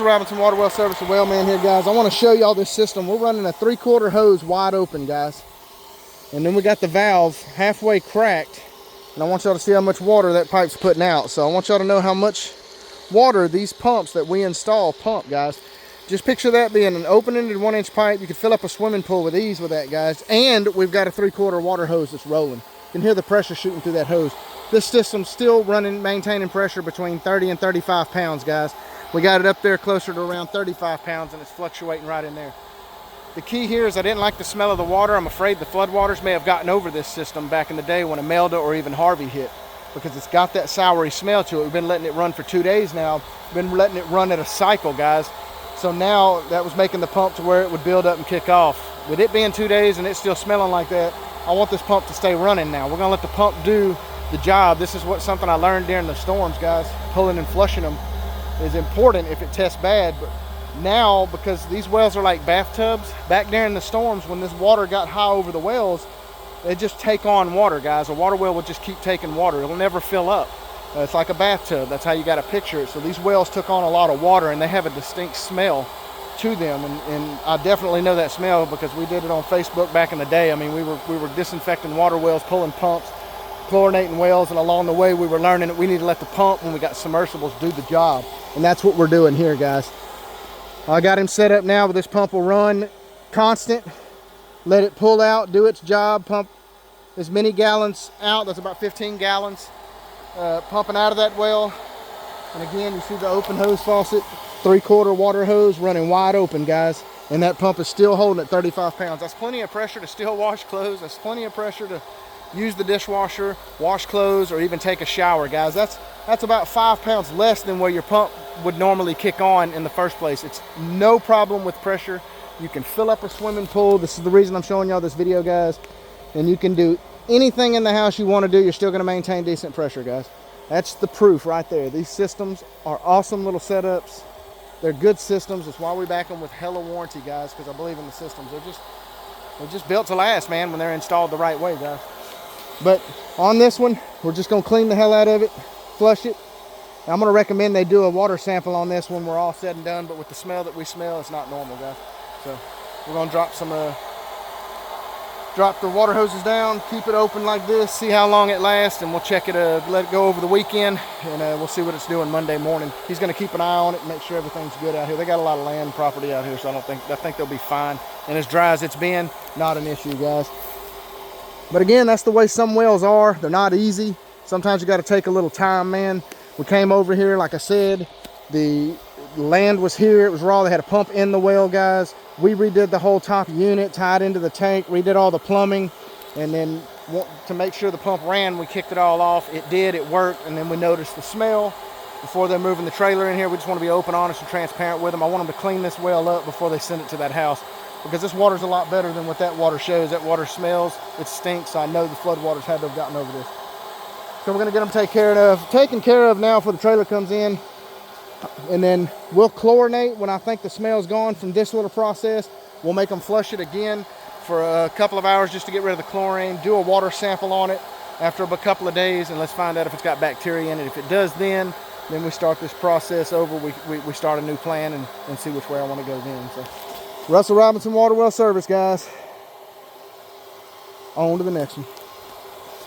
Robinson Water Well Service, the Wellman here, guys. I want to show y'all this system. We're running a 3/4 hose wide open, guys. And then we got the valve halfway cracked. And I want y'all to see how much water that pipe's putting out. So I want y'all to know how much water these pumps that we install pump, guys. Just picture that being an open-ended 1-inch pipe. You could fill up a swimming pool with ease with that, guys. And we've got a 3/4 water hose that's rolling. You can hear the pressure shooting through that hose. This system's still running, maintaining pressure between 30 and 35 pounds, guys. We got it up there closer to around 35 pounds, and it's fluctuating right in there. The key here is I didn't like the smell of the water. I'm afraid the floodwaters may have gotten over this system back in the day when Imelda or even Harvey hit, because it's got that soury smell to it. We've been letting it run for 2 days now. Been letting it run at a cycle, guys. So now that was making the pump to where it would build up and kick off. With it being 2 days and it's still smelling like that, I want this pump to stay running now. We're gonna let the pump do the job. This is something I learned during the storms, guys. Pulling and flushing them is important if it tests bad. But now, because these wells are like bathtubs, back during the storms when this water got high over the wells, they just take on water, guys. A water well will just keep taking water. It'll never fill up. It's like a bathtub. That's how you got to picture it. So these wells took on a lot of water, and they have a distinct smell to them, and I definitely know that smell because we did it on Facebook back in the day. I mean, we were disinfecting water wells, pulling pumps, chlorinating wells, and along the way we were learning that we need to let the pump, when we got submersibles, do the job. And that's what we're doing here, guys. I got him set up now, but this pump will run constant. Let it pull out, do its job, pump as many gallons out. That's about 15 gallons pumping out of that well. And again, you see the open hose faucet, 3/4 water hose running wide open, guys. And that pump is still holding at 35 pounds. That's plenty of pressure to still wash clothes. That's plenty of pressure to use the dishwasher, wash clothes, or even take a shower, guys. That's about 5 pounds less than where your pump would normally kick on in the first place. It's no problem with pressure. You can fill up a swimming pool. This is the reason I'm showing y'all this video, guys. And you can do anything in the house you want to do. You're still going to maintain decent pressure, guys. That's the proof right there. These systems are awesome little setups. They're good systems. That's why we back them with hella warranty, guys, because I believe in the systems. They're just built to last, man, when they're installed the right way, guys. But on this one, we're just gonna clean the hell out of it, flush it. I'm gonna recommend they do a water sample on this when we're all said and done, but with the smell that we smell, it's not normal, guys. So we're gonna drop the water hoses down, keep it open like this, see how long it lasts, and we'll check it, let it go over the weekend, and we'll see what it's doing Monday morning. He's gonna keep an eye on it and make sure everything's good out here. They got a lot of land property out here, so I think they'll be fine. And as dry as it's been, not an issue, guys. But again, that's the way some wells are. They're not easy. Sometimes you got to take a little time, man. We came over here, like I said, the land was here. It was raw. They had a pump in the well, guys. We redid the whole top unit, tied into the tank, redid all the plumbing. And then to make sure the pump ran, we kicked it all off. It did, it worked. And then we noticed the smell. Before they're moving the trailer in here, we just want to be open, honest, and transparent with them. I want them to clean this well up before they send it to that house, because this water's a lot better than what that water shows. That water smells, it stinks. I know the floodwaters had to have gotten over this. So we're gonna get them taken care of now before the trailer comes in. And then we'll chlorinate when I think the smell's gone from this little process. We'll make them flush it again for a couple of hours just to get rid of the chlorine, do a water sample on it after a couple of days, and let's find out if it's got bacteria in it. If it does, then we start this process over. We start a new plan and see which way I want to go then. So Russell Robinson Water Well Service, guys. On to the next one.